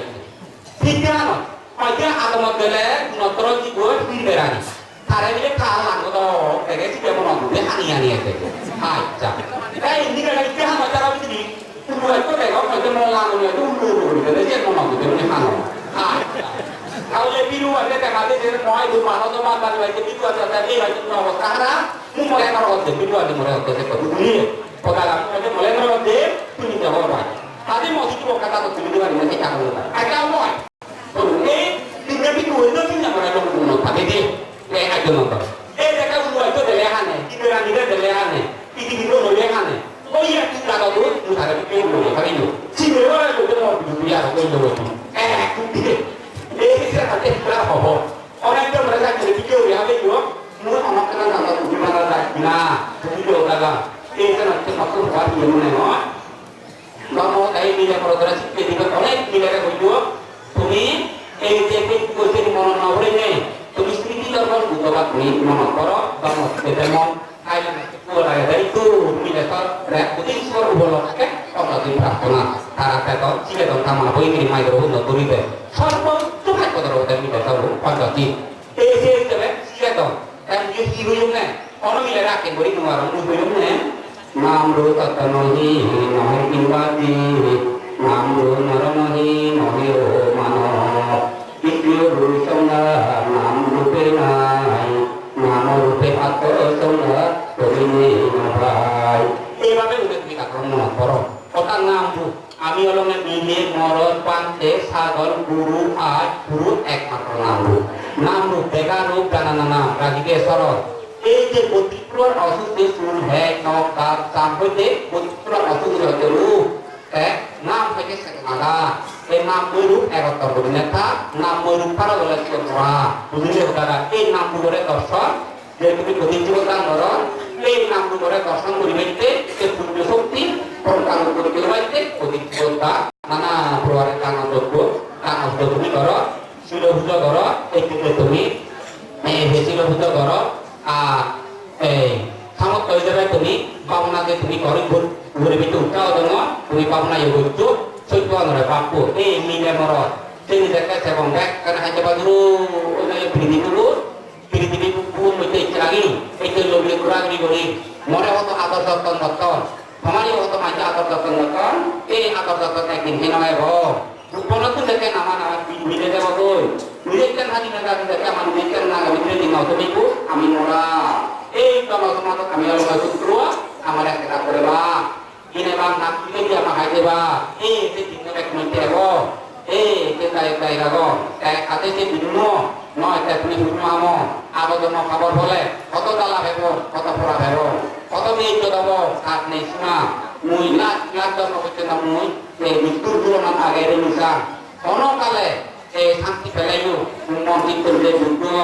ঠিক জানো হয়তো আগমত গেলে নতর জীব ফিরে রানি তারে মিলে কাল লাগো তো এগে কি কেমন হবে হানি হানি আছে আচ্ছা তাই ইন্দিকে লাগতে হানো তারা বুঝি তুমি হয়তো দেখো হয়তো মন লাগো না তুমি করে যে মন হবে তুমি হানো আচ্ছা তাহলে বিরু আছে দেখা যাচ্ছে যে নয় দু মানো তো মান বাড়ি বাড়ি বিরু আছে এই হয়তো অবস্থা খারাপ তুমি মনে করো হচ্ছে বিরু আছে মনে হচ্ছে কত Pokoknya kamu mulai ngerode, tuh tidak boleh. Tadi mau itu mau kata tuh tidak boleh nanti kamu lupa. Ada apa? Tuh, tidak itu punya orang yang bunuh. Tapi dia aja nonton. Mereka bunuh itu delehannya, tidak delehannya, itu delehannya. Oh iya, tidak tahu tuh ada pikir dulu, kali itu. Si dewa itu mau biar aku itu. Saya nanti berapa boh? Orang itu merasa jadi pikir ya, itu. Mau anak kenal tentang gimana lagi? Nah, itu dagang. এই যে হচ্ছে মাত্র ভাত মনে হয় ধর্ম তাই মিলে পড়াশোনা শিখতে দিবে অনেক মিলে হইব তুমি এই যে কোচিং মনে না হলে নেই তুমি স্মৃতি দর্পণ বুঝবা তুমি মনে করো ধর্ম তেমন আইলেন পুরায় দায়িত্ব মিলে সর রেপুটি সর বলো থাকে অতদিন প্রার্থনা তারা তো ছিলে তো কামনা বই কিনে মাইর হল করিবে সর্বোচ্চ ভাগ্য ধরতে মিলে সর পদ্ধতি এই যে দেবে ছিলে তো এম যে কি হইল না অন মিলে রাখে বই তোমার হইল না নামরু ততনহি নহে কিংবাদি নামরু নরনহি নহে ও মানব তৃতীয় রূপসংজ্ঞা নাম রূপে নাই নাম রূপে আত্মসংজ্ঞা তুমি ভাই এইভাবে তুমি কাকরণ মনে করো ওটার নাম রূপ আমি হলাম নিজে মরণ পান্তে সাগর গুরু আজ গুরু একমাত্র নাম রূপ দেখা রূপ জানা নাম রাজিকে শরৎ এই যে পবিত্র অসুস্থে সুর হ্যাঁ নক কাপ সাম্পতে পবিত্র অসুস্থ হতে রূপ নাম থেকে আগা এই নাম রূপ একত্র অভিনেতা নাম রূপ পারা বলে চন্দ্রা বুঝলে ওটা এই নাম করে দর্শন যে তুমি প্রতিযোগিতা করো এই নাম করে দর্শন করিবাইতে সে পূর্ণ শক্তি প্রকাশ করিবাইতে প্রতিযোগিতা নানা প্রকারের কানদ্রব্য তুমি করো শিলভূত করো এই তুমি শিলভূত করো আর এই সামর্থ্য হিসেবে তুমি পাবনাকে তুমি ঘুরে ভিতরে উঠাও দেবো তুমি পাবনা ইয়ে করছো চৈত্য নয় বাপু এই মিলে মর সেই জায়গায় সেবন দেখ কারণ হাইতে বাজু পৃথিবী পুর মধ্যে ইচ্ছে লাগি এই যে লোক ঘোরাঘুরি করি মনে হতো আদর যত্ন Pemali waktu macam atau tertentukan, atau tertentukan kini namanya boh. Bukan tu dekat nama bila dia betul. Bila kan hati negara dekat mana dekat nama bila di mau tu minggu, kami mula. Kalau semua tu kami lalu masuk keluar, amal yang kita berubah. Ini bang nak ini dia mahal dia. Setinggi mereka mencero. Kita rago. Kata si dulu, kita punya dulu amo. Apa tu mau kabar boleh? Foto dalam hebo, foto pura hebo. Foto ni itu dah saat ni semua. Mui nak tu mau kita mui. Bitur dulu nama agak Indonesia. Kono kale santi pelayu, monti kerja dulu.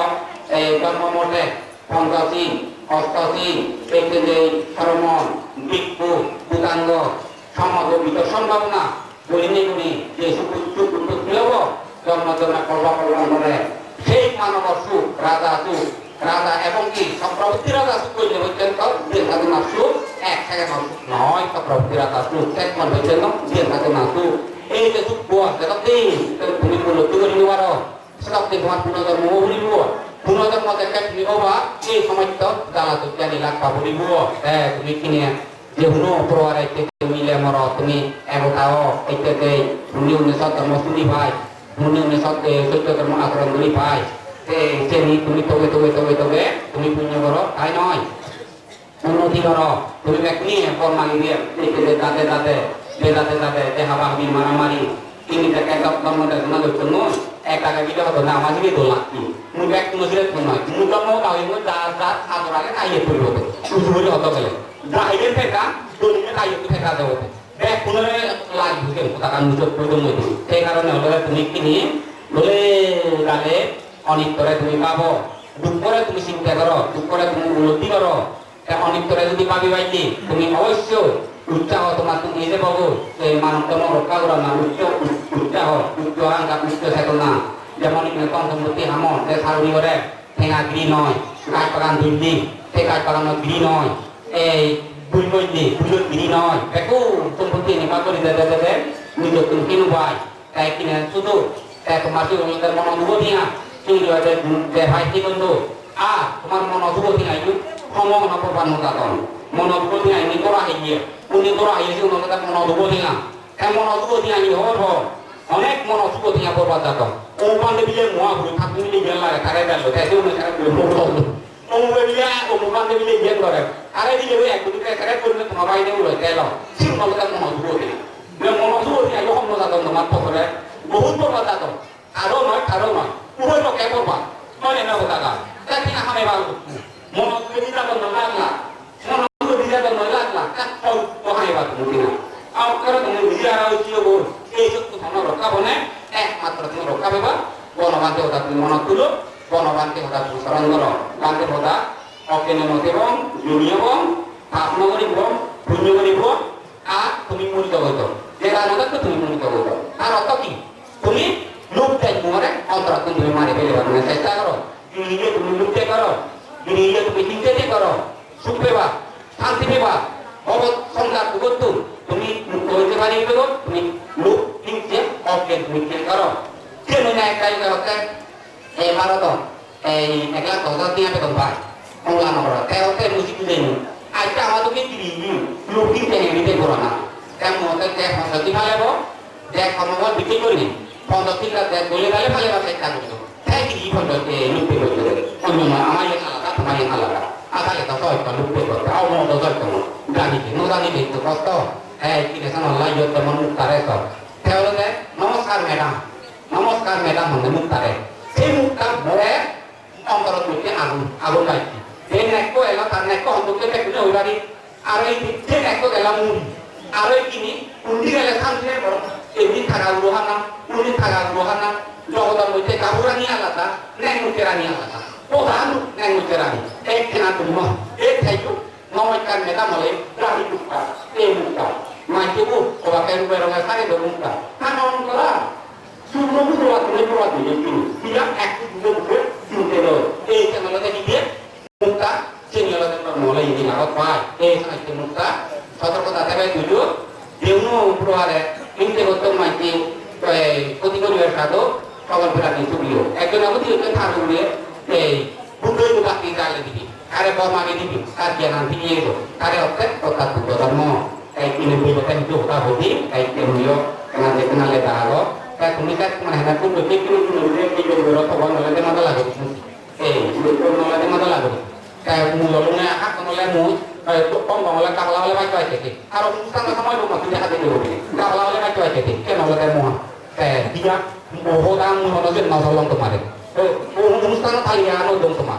Kamu mode, pondasi, ostasi, ekde, hormon, bikku, bukango, sama tu bitur sambavna. Boleh ni suku beliau jama korban mode. Sheikh Manabar su, raja ebongi, sampai raja suku ni macam tu dia satu masuk, saya masuk, noi sampai raja su, saya macam tu dia satu masuk. Itu suku tetapi punya mulut tu ni waro, sebab dia buat punya termu ni buat, punya termu dekat ni obat, sama itu dalam tu jadi lakpa ni buat, begini dia punya perwara itu milih moro tu ni, tahu itu dia punya unsur termu sendiri baik. Mungkin misal suatu terma akram beli pai, jadi tumi toge, tumi punya boro, kai noi, menurut boro, tumi bekni formal dia, date haba bin maramari, ini dekat tak kamu dah kenal betul, kagak kita tu nama sih itu lagi, mubek muslim semua, muka mau tahu itu dah satu lagi kaya perlu, usul itu atau kali, dah ini mereka, dunia kaya itu mereka tahu. Punya lagi bukan katakan musuh produk itu. Karena oleh kini kale onik tore tumi pabo, dukore tumi sinta karo, dukore tumi uloti karo. Onik tore tumi pabi bayi, tumi awasyo, ucah otomatis ini bagus. Manuk tono roka urana ucah angkat ucah setona. Jaman ini tong semuti hamon, saru ni ore, tengah gini noy, kai pakan dindi, kai pakan gini noy. Bulan ini noi, aku tumpulin ni kalau di dada, ni tu tumpulin buai, kayak kini sudu, kayak kemarin orang ter mono dua dia, cuma ada dehai tiga tu, kemarin mono dua dia itu, ngomong apa pun muka ton, mono dua dia ini korah ini, punya korah ini sih orang kata mono dua dia, kayak mono dua dia ini horor, onek mono dua dia berbuat ton, umpan dia muah bulu, tapi dia jalan, karena dah, kayak tu macam belum berbuat. Umumnya umuman dia boleh dia korek. Ada di luar aku tu kerja pun tu mawai dia boleh kalau. Sih mau kita mau dua ni. Dia mau dua ni aku mau satu tempat korek. बहुत berbuat satu. Karo mak. Bukan lo kayak berbuat. Mana nak berkata? Tapi nak kami baru. Mau kita bermenang lah. Mau kita bermenang lah. Kan kau kami baru mungkin. Aku kerja dengan dia orang usia bor. Esok tu mana roka boleh? Matra tu roka beba. Bono bantu tak mana dulu. Bono bantu tak sarang dulu. Bantu tak. Oke nih nanti bom, dunia bom, tak mau nih bom, punya nih bom, tumi mau jauh itu. Jangan nanti tuh tumi mau jauh itu. Kalau toki, tumi lupa jemurnya, kontrak tuh tumi mari beli barang saya karo. Ini dia tumi lupa karo, ini dia tumi cinta dia karo. Supaya santi beba, obat songkar tuh tumi lupa cari itu tumi lupa cinta, oke tumi cinta karo. Dia menaik kayu karo baru tuh, eklat tuh tiap tempat. Orang orang, teh musik ini, aja waktu kita diri, looking teh ini teh corona. Kamu teh fondasi mana bo? Teh kamu buat bikin ni, fondasi kita teh boleh kali kali masih kan itu. Teh diri fondasi lupa itu. Kamu amal yang alat, amal yang alat. Asal kita tahu itu lupa itu. Kau mau tahu itu, nurani itu kosto. Kita sana layu teman mutare so. Teh orang teh, namaskar madam, mana mutare. Si mutar boleh, orang tu dia agun lagi. Dia naik ko elah tar naik ko untuk kita punya udari. Arai dia naik ko elah mudi. Arai kini undi elah sampai bor. Ini thaga uruhana. Jauh dah mudi kaburani alat ta, naik muterani alat ta. Oh anu naik muterani. Kena tu mah. Thayu ngawakan mereka mulai dari buka. Buka. Macam tu, kalau kayu berorang saya berbuka. Kan orang kelar. Semua buat dia tu. Dia aktif buat juntelo. Jangan lupa dia. Muka, sini orang yang mulai ini lawat pai. Sangat muka. Satu kota terbaik dulu. Dia nu perwara. Ini betul macam ketika dia kado, kawan berani tu dia. Ekor dia kan tahu dia. Bukan bukan tinggal lagi. Ada bawa lagi ni. Kerja nanti itu. Ada otak tu orang mau. kayak ini beda kan itu tak budi kayak dia kenal le tahu kayak komunitas mana pun begitu dulu dia itu berapa orang lagi mana lagi itu lagi mana lagi kayak mulanya hak mulanya kayak pom oleh kalau oleh macam itu harus mustang sama itu masih ada dulu kalau oleh macam itu kan oleh semua kayak dia bohong mau nasi mau tolong kemarin mustang kalian dong semua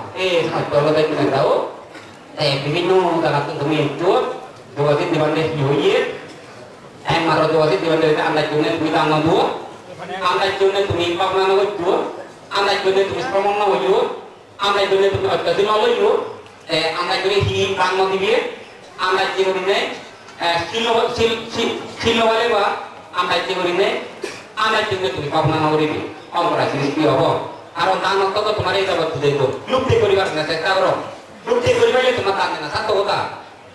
kalau saya tidak tahu বিভিন্ন তারা তো তুমি একটু যোগাযোগ দিবানে হইয়ে এক মাত্র যোগাযোগ দিবানে আমরা জন্য তুমি দাম দুও আমরা জন্য তুমি পাবনা না হইতো আমরা জন্য তুমি শ্রমণ না হইও আমরা জন্য তুমি অত্যাধিক না হইও আমরা জন্য হি দাম দিবে আমরা যে করিনে শিল বলে বা আমরা যে করিনে আমরা জন্য তুমি পাবনা না হইবে অপরা সৃষ্টি হবো আর দান তো তোমার এই জগৎ দিতে লুপ্তি করিবার না চেষ্টা করো লুপ্তি করিবাইলে তোমার দান না সত্য কথা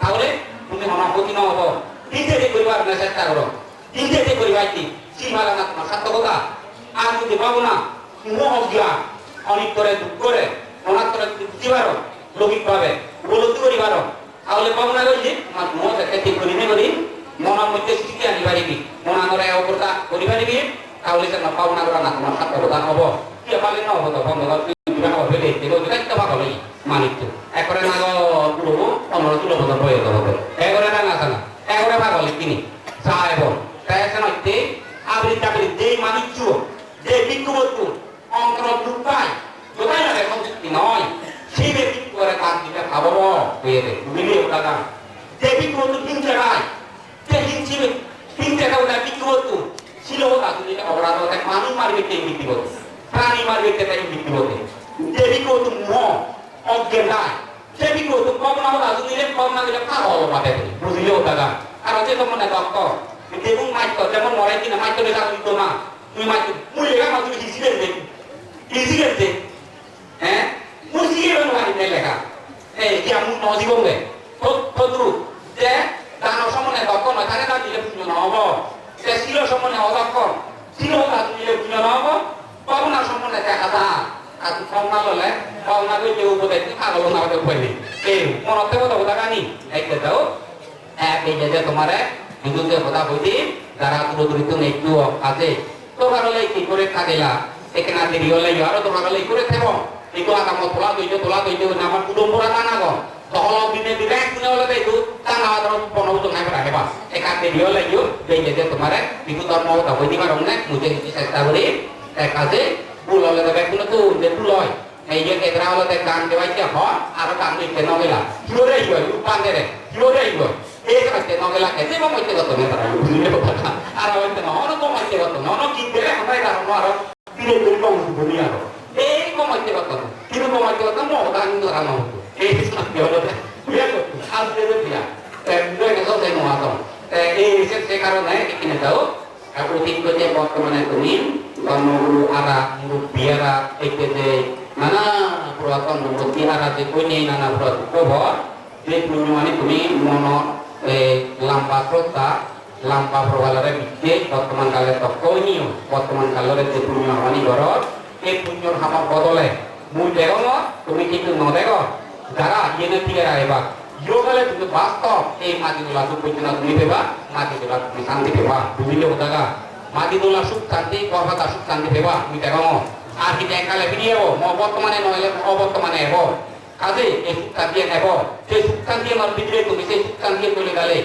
তাহলে তুমি অনাপতি না হবো তিনটে করিবার না চেষ্টা করো তিনটে করিবাইতি সীমালা না তোমার সত্য কথা আর যদি পাবো না মোহ অজ্ঞা অনেক করে দুঃখ করে অনাথ করে দিবার লৌকিক ভাবে উপলব্ধি করিবার তাহলে পাবো না কইছি তোমার মোহ দেখে করিনে করি মনের মধ্যে স্থিতি আনি পারিবি মন আনরে অবরতা করি পারিবি তাহলে সে পাবো না করা না তোমার সত্য কথা হবো কি পালে না হবো তো বন্ধ বিবাহ হইলে এগুলো একটা ভাগ হলেই মানিক একরে না পুরো অমর তুলো বদল হয়ে হবে একরে না আছে না একরে ভাগ হলে কিনি সাহেব তাই আছে না তে আবৃত্তি আবৃত্তি যে মানিক যে বিক্ষুবস্তু অন্তর দুপায় কোথায় না সন্তুষ্টি নয় সেই ব্যক্তি করে তার দিকে খাবো হয়ে দেয় মিলিয়ে টাকা যে বিক্ষুবস্তু তিন জায়গায় যে হিংসিবে তিন জায়গা ওটা বিক্ষুবস্তু ছিল ওটা তুমি অপরাধ হতে মানুষ মারবে কে বিক্ষুবস্তু প্রাণী মারবে কে তাই বিক্ষুবস্তু যে বিক্ষুবস্তু মোহ অজ্ঞান নাই সে বিক্ষুবস্তু কমনা ওটা তুমি কমনা দিলে খাবো মাঠে বুঝলে ওটা কারণ যে তোমার না তক্ক দেখুন মাইক যেমন মরাই কিনা মাইক করে যাবো দিত না তুমি মাইক মুই লেখা মা তুমি হিসি গেছে হ্যাঁ মুসি গেল মারি লেখা কি আমি নজীবন রে শত্রু যে দানব সমনে দক্ষ নয় তাকে না দিলে পুণ্য নহব যে শিল সমনে অদক্ষ শিল তা দিলে পুণ্য নহব পাওনা সমনে দেখা দা আর পাওনা ললে পাওনা কই যে উপদেশ পাগল না হতে পারি এই মনতে কথা কানি একটা দাও এই যে তোমারে বিদ্যুতের কথা বলছি যারা দূরদূরিত একটু আছে তোমার হলে কি করে থাকিলা এখানে দেরি হলে আরো তোমার হলে করে থেব এইটো আকাম তোলা দইতে আমার কুটুম্বরা টানা গো তহল দিনে দিনে শুনে হলে দেখো টানা আদর পনব তো নাই করা হেবা একা দেরি হলে এই যে তোমারে বিদ্যুৎ ধর্ম কথা বলতে পারো না মুঝে চেষ্টা করি এক কাজে ভুল হলে দেবে কোনো তো যে ভুল হয় এই যে কেতরা হলে দেখ গান দেওয়াইতে হয় আর গান দিতে নগেলা কিওরে ইয় উপান্দে রে কিওরে ইয় এই কাছে নগেলা কেতে মইতে কত না তারা বুঝলে কথা আর হইতে না অন কমাইতে কত না অন কি দেবে আমরা কারণ আর দিলে দিলে কম বলি আর এই কমাইতে কত না কিন্তু কমাইতে কত না দান ধরা না এই সাথে হলো বিয়া করতে আজ দেবে বিয়া এমনি না তো দেনো আতো এই সে কারণে কিনে দাও অতীত যে বর্তমানে তুমি ধর্মগুরু আরা মুরব্বিয়ারা একে যে নানা পুরাতন মুরব্বিয়ারা যে কইনে নানা খবর যে তুমি মানে তুমি মন লাম্বা শ্রদ্ধা লাম্বা প্রবালরে বিদ্যে বর্তমান কালে তকনীয় বর্তমান কালরে যে পুণ্য হানি ঘর এই পুণ্যর হামার বদলে মুই দেখো তুমি কিন্তু নদেগ যারা ইয়ে থেকে আইবা যোগালে তুমি বাস্তব এই মাটিগুলা সুখ পর্যন্ত তুমি পেবা মাটিগুলা তুমি শান্তি পেবা বুঝলে ওটাগা মাটিগুলা সুখ শান্তি গর্ভতা সুখ শান্তি পেবা তুমি দেখো আর কি দেখালে ফিরিয়ে বর্তমানে নইলে অবর্তমানে হব কাজে এই সুখ শান্তি নেব সেই সুখ শান্তি আমার ভিতরে তুমি সেই সুখ শান্তি চলে গেলে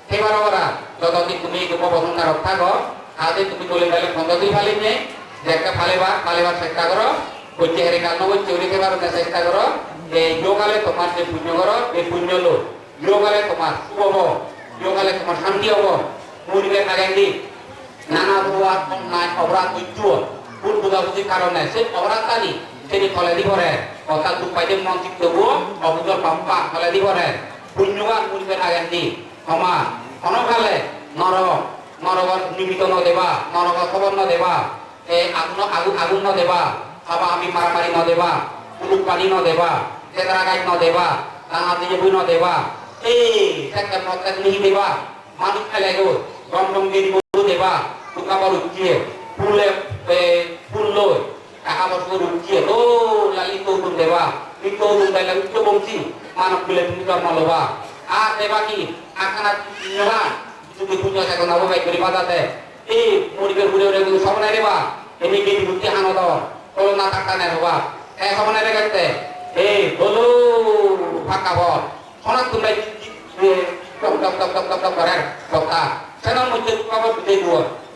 সেবার ওরা যতদিন তুমি উপবসন্ধার রক্ষা কর কাজে তুমি চলে গেলে পদ্ধতি ফালি নেই যে একটা ফালেবার চেষ্টা করো করছে হেরে কাল নয় চৌরি খেবার চেষ্টা করো এই যোগালে তোমার যে পুণ্য করো এই পুণ্য লোক যোগালে তোমার শুভ হব যোগালে তোমার শান্তি হব মুড়িবে থাকেন নানা অপরাধ অন্যায় অপরাধ ঐক্য ভুল বুঝাবুঝির কারণে সেই অপরাধকারী তিনি ফলে দিবরে অর্থাৎ দুঃখ পাইতে মন চিত্ত অবুজর পাম্পা ফলে দিবরে পুণ্যবান মুড়িবে থাকেন ক্ষমা অনকালে নরকর নিমিত ন দেবা নরকর খবর ন দেবা আগুন ন দেবা খাবা আমি মারামারি ন দেবা পুলুক পানি ন দেবা চেতরা গাই ন দেবা টাঙা দিয়ে বই ন দেবা এই সেকের নকের নিহি দেবা মানুষ ফেলে গো রমরম দিয়ে বধু দেবা টুকাবার উঠিয়ে ফুল লই টাকা বছর উঠিয়ে তো লালি তৌতুন দেবা এই তৌতুন দেলে উচ্চ বংশী মানব বলে তুমি ধর্ম লবা আর দেবা কি আখানা নেবা যদি পুণ্য থাকে না ভাই করি বাজাতে এই মরিবের ঘুরে ঘুরে কিন্তু সব নাই রেবা এমনি কি বুদ্ধি হানো দর তোর না থাকা নেই হবা এ সব নাই রেগাতে এই বলো ফাঁকা বল সনাত তোমরা টক টক টক টক টক টক করে কথা সেনার মধ্যে খবর দিতে দিব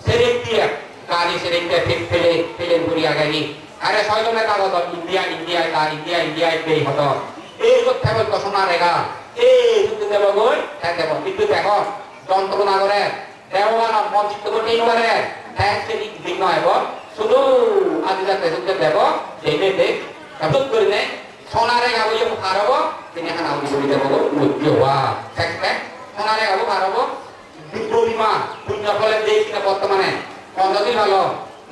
সেরে দিয়ে গাড়ি সেরে দিয়ে ফেলে ফেলে ঘুরি আগাই আরে ছয়জনের কাগজ ইন্ডিয়া ইন্ডিয়া ইন্ডিয়া ইন্ডিয়া এই হতো এই কথা বলতো সোনা রেগা এই যুদ্ধ দেব গই হ্যাঁ দেব কিন্তু দেখো যন্ত্রণা করে দেওয়ান মঞ্চিত করতে পারে হ্যাঁ সেদিক দিক নয় শুধু আজ যাতে যুদ্ধ দেব দেবে দেখ এত করে নেই সোনা রেগা বই হারব তিনি হানা উঠি করে দেব মুখ্য হওয়া ঠিক সোনা রেগা হারব বিপ্লবীমা পুণ্য ফলে দেশ কিনা বর্তমানে পঞ্চাশি ভালো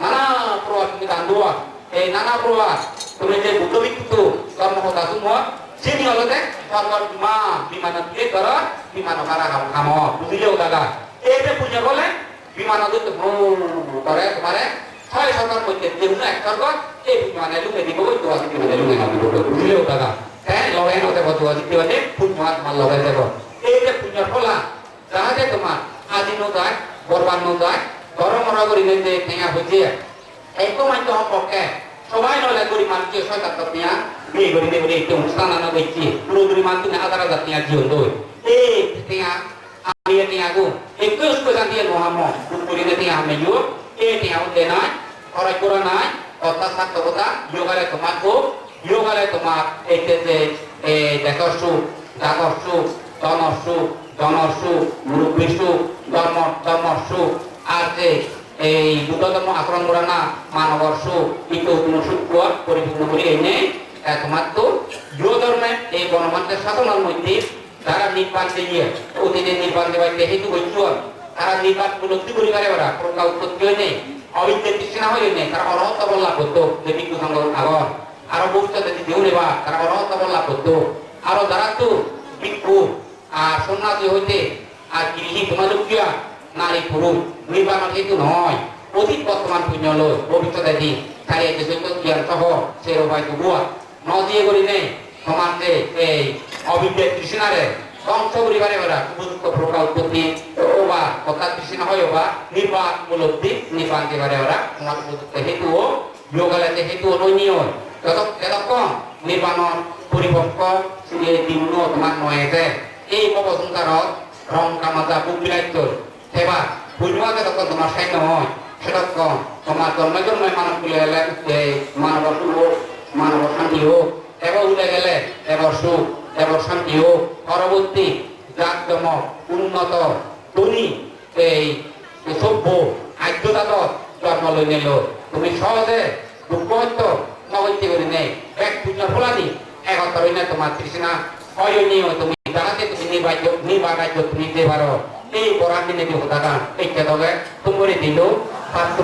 নানা প্রভাব তুমি দান্দুয়া এই নানা প্রভাব তুমি যে বুদ্ধবিক্ষিত কর্মকর্তা সমূহ সেটি হলো যে সরকার বিমান দিয়ে ধর বিমান ভাড়া খাম বুঝিলেও দাদা এই যে পুণ্য বলে বিমান করে তোমারে ছয় সরকার মধ্যে যেমন এক সরকার এই বিমানে লুকে দিব দোয়াশি বিমানে লুকে নাম দিব বুঝিলেও দাদা হ্যাঁ লগাই নতে দোয়াশি বিমানে পুণ্য তোমার লগাই দেব এই যে পুণ্য ফলা যাহাতে তোমার আজি নয় বরবাদ নয় গরম মরা করি যে ঠেঙা হয়েছে একদম একদম পক্ষে সবাই নলে গরিব মানুষকে ৭৭ টিয়া বিয়ে করি দেবো একটু অনুষ্ঠান আনা দেখছি পুরো গরিব মানুষ ১,০০০ টিয়া জীবন দই এই টিয়া আমি টিয়া গো একটু স্পেশাল দিয়ে মহামো পুরি টিয়া আমি ইউ এই টিয়া উঠে নাই খরচ করে নাই কথা থাকতে কথা যোগালে তোমার গো যোগালে তোমার এই যে দেশর সুখ জাগর সুখ জনর সুখ মুরব্বী সুখ ধর্মর সুখ আর যে এই বুদ্ধ ধর্ম আচরণ করা না মানবর সুখ কিন্তু কোনো সুখ পরিপূর্ণ করে এনে একমাত্র যো ধর্মে এই গণমান্ত্রের শাসনের মধ্যে যারা নির্বাণ দিয়ে অতীতের নির্বাণ দেওয়ার হেতু বৈশ্য তারা নির্বাণ উপলব্ধি করি পারে ওরা প্রজ্ঞা উৎপত্তি হয়ে নেই অবিদ্যের তৃষ্ণা হয়ে নেই তারা অরহত বল্লা করতো যে বিজ্ঞ সংঘ আগর আরো ভবিষ্যতে দেউ নেবা তারা অরহত বল্লা করতো আরো যারা তো বিক্ষু আর সন্ন্যাসী হইতে আর গৃহী তোমালোকিয়া নারী পুরুষ নির্বাণের হেতু নয় অতীত বর্তমান পুণ্য হলো ভবিষ্যতে দিন ছাড়িয়ে যে জ্ঞান সহ সে রবাই বুয়া ন দিয়ে করি নেই সমাজ যে এই অবিদ্যের তৃষ্ণারে ধ্বংস করি পারে ওরা উপযুক্ত প্রকার উৎপত্তি বা কথা তৃষ্ণা হয় বা নির্বাণ উপলব্ধি নির্বাণ দিয়ে পারে ওরা সমাজ উপযুক্ত হেতু ও যোগালাতে হেতু নৈনীয় ততক্ষণ নির্বাণন পরিপক্ক দিন তোমার নয় যে এই পবসংসারত রং কামাজা বুক বিলাইত সেবা বুঝবাকে তখন তোমার সাইন্য হয় সেরকম তোমার জন্মে জন্মে মানব তুলে গেলে মানব সুখ হোক মানব শান্তি হোক এবার উঠে গেলে এবার সুখ এবার শান্তি হোক পরবর্তী জাকজমক উন্নত ধনী এই সভ্য আদ্যতাত জন্ম লই নিল তুমি সহজে দুঃখ হইত নগৈতে করে নেই এক পুণ্য ফলানি একত্র হইলে তোমার তৃষ্ণা হয় নিয়ে তুমি জানাতে তুমি নির্বাণ তুমি দিতে পারো এই বরান দিনে কথা এই তবে তুমি দিল পাত্র